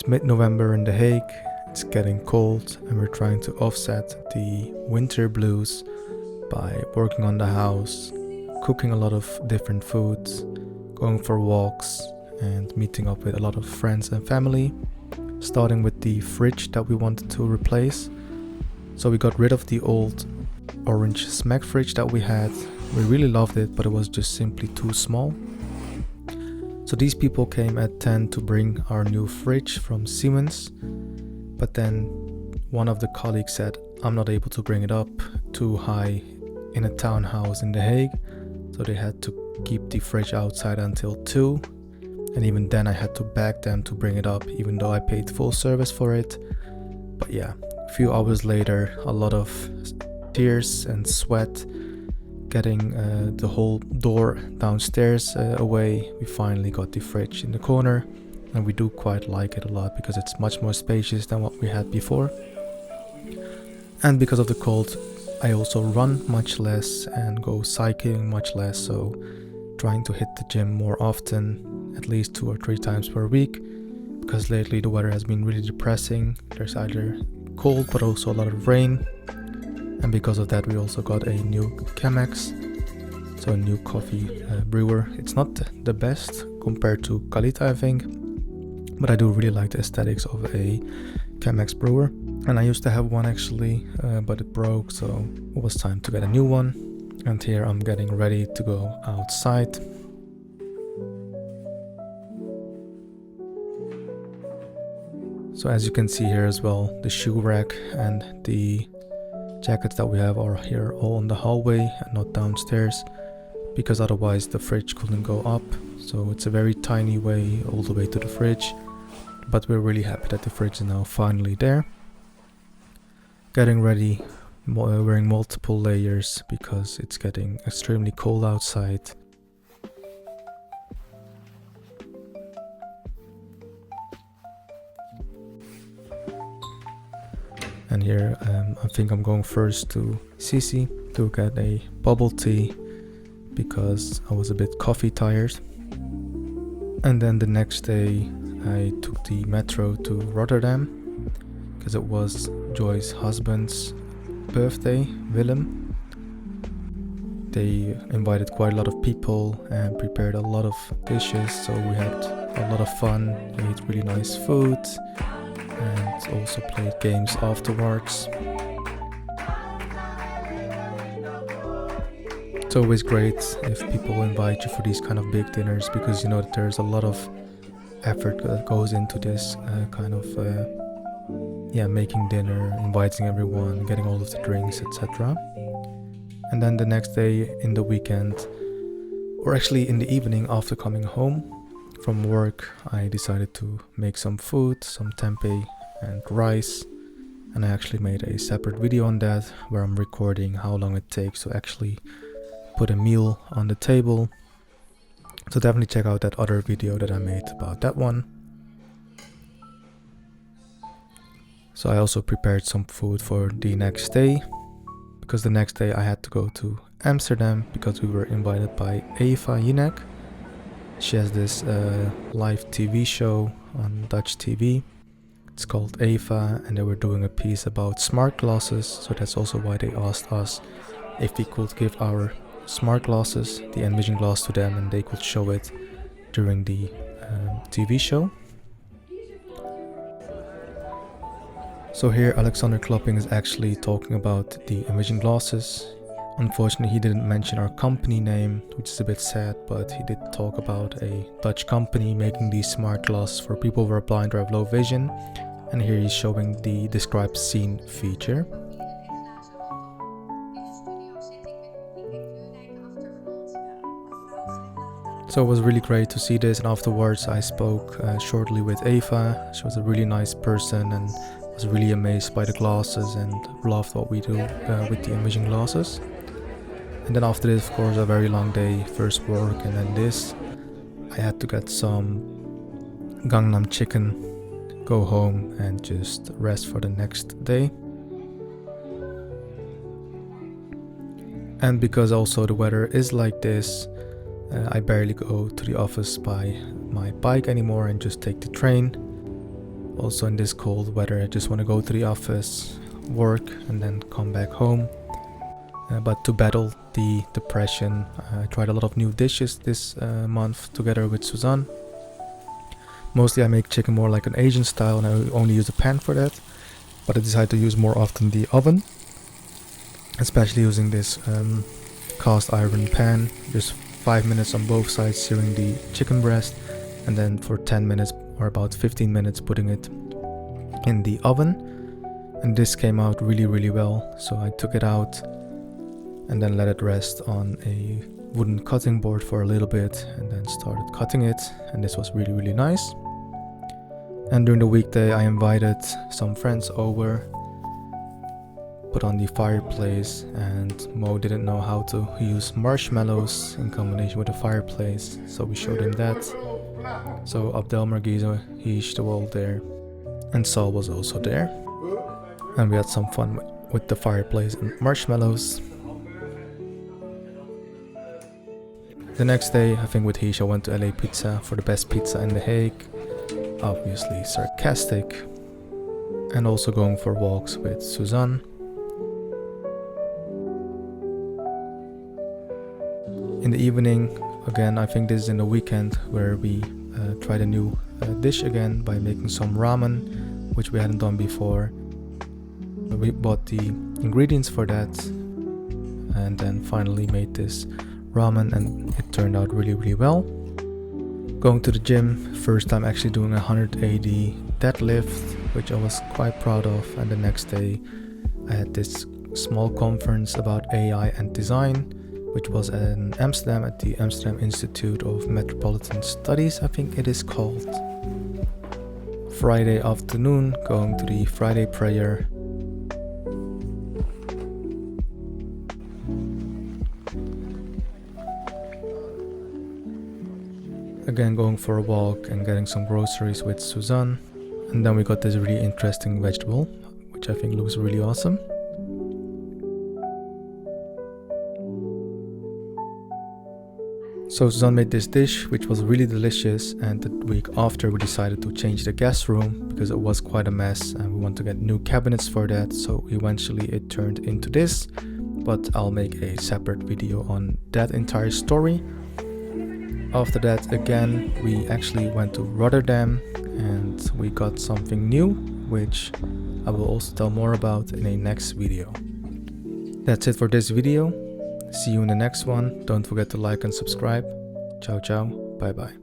It's mid-November in The Hague, it's getting cold, and we're trying to offset the winter blues by working on the house, cooking a lot of different foods, going for walks, and meeting up with a lot of friends and family, starting with the fridge that we wanted to replace. So we got rid of the old orange Smack fridge that we had. We really loved it, but it was just simply too small. So these people came at 10 to bring our new fridge from Siemens, but then one of the colleagues said, I'm not able to bring it up too high in a townhouse in The Hague, so they had to keep the fridge outside until 2, and even then I had to beg them to bring it up, even though I paid full service for it. But yeah, a few hours later, a lot of tears and sweat, getting the whole door downstairs away, we finally got the fridge in the corner, and we do quite like it a lot because it's much more spacious than what we had before. And because of the cold, I also run much less and go cycling much less, so trying to hit the gym more often, at least 2 or 3 times per week, because lately the weather has been really depressing. There's either cold but also a lot of rain. And because of that, we also got a new Chemex, so a new coffee brewer. It's not the best compared to Kalita, I think, but I do really like the aesthetics of a Chemex brewer. And I used to have one actually, but it broke, so it was time to get a new one. And here I'm getting ready to go outside. So as you can see here as well, the shoe rack and the jackets that we have are here all in the hallway and not downstairs, because otherwise the fridge couldn't go up. So it's a very tiny way all the way to the fridge, but we're really happy that the fridge is now finally there. Getting ready, wearing multiple layers because it's getting extremely cold outside. And here I think I'm going first to Sisi to get a bubble tea because I was a bit coffee tired. And then the next day I took the metro to Rotterdam because it was Joy's husband's birthday, Willem. They invited quite a lot of people and prepared a lot of dishes, so we had a lot of fun. We ate really nice food and also played games afterwards. It's always great if people invite you for these kind of big dinners, because you know that there's a lot of effort that goes into this kind of making dinner, inviting everyone, getting all of the drinks, etc. And then the next day in the weekend, or actually in the evening after coming home from work, I decided to make some food, some tempeh and rice, and I actually made a separate video on that where I'm recording how long it takes to actually put a meal on the table. So definitely check out that other video that I made about that one. So I also prepared some food for the next day, because the next day I had to go to Amsterdam because we were invited by Eva Jinek. She has this live TV show on Dutch TV. It's called Eva, and they were doing a piece about smart glasses, so that's also why they asked us if we could give our smart glasses, the Envision glass, to them and they could show it during the TV show. So here Alexander Klopping is actually talking about the Envision glasses. Unfortunately, he didn't mention our company name, which is a bit sad, but he did talk about a Dutch company making these smart glasses for people who are blind or have low vision. And here he's showing the describe scene feature. So it was really great to see this, and afterwards I spoke shortly with Eva. She was a really nice person and was really amazed by the glasses and loved what we do with the Envision glasses. And then after this, of course, a very long day, first work and then this. I had to get some Gangnam chicken, go home and just rest for the next day. And because also the weather is like this, I barely go to the office by my bike anymore and just take the train. Also in this cold weather, I just want to go to the office, work, and then come back home. But to battle the depression, I tried a lot of new dishes this month together with Suzanne. Mostly I make chicken more like an Asian style, and I only use a pan for that. But I decided to use more often the oven, especially using this cast iron pan. Just 5 minutes on both sides searing the chicken breast, and then for 10 minutes or about 15 minutes putting it in the oven. And this came out really well, so I took it out and then let it rest on a wooden cutting board for a little bit, and then started cutting it, and this was really nice. And during the weekday I invited some friends over, put on the fireplace, and Mo didn't know how to use marshmallows in combination with the fireplace, so we showed him that. So Abdel Margiza, Hish, they were all there, and Saul was also there, and we had some fun with the fireplace and marshmallows. The next day, I think with Hish, I went to LA Pizza for the best pizza in The Hague. Obviously sarcastic. And also going for walks with Suzanne. In the evening, again, I think this is in the weekend, where we tried a new dish again by making some ramen, which we hadn't done before. We bought the ingredients for that, and then finally made this ramen, and it turned out really well. Going to the gym, first time actually doing a 180 deadlift, which I was quite proud of. And the next day I had this small conference about AI and design, which was in Amsterdam at the Amsterdam Institute of Metropolitan Studies, I think it is called. Friday afternoon, going to the Friday prayer. Again, going for a walk and getting some groceries with Suzanne. And then we got this really interesting vegetable, which I think looks really awesome. So Suzanne made this dish, which was really delicious, and the week after we decided to change the guest room because it was quite a mess and we want to get new cabinets for that. So eventually it turned into this, but I'll make a separate video on that entire story. After that, again, we actually went to Rotterdam and we got something new, which I will also tell more about in a next video. That's it for this video. See you in the next one. Don't forget to like and subscribe. Ciao ciao, bye bye.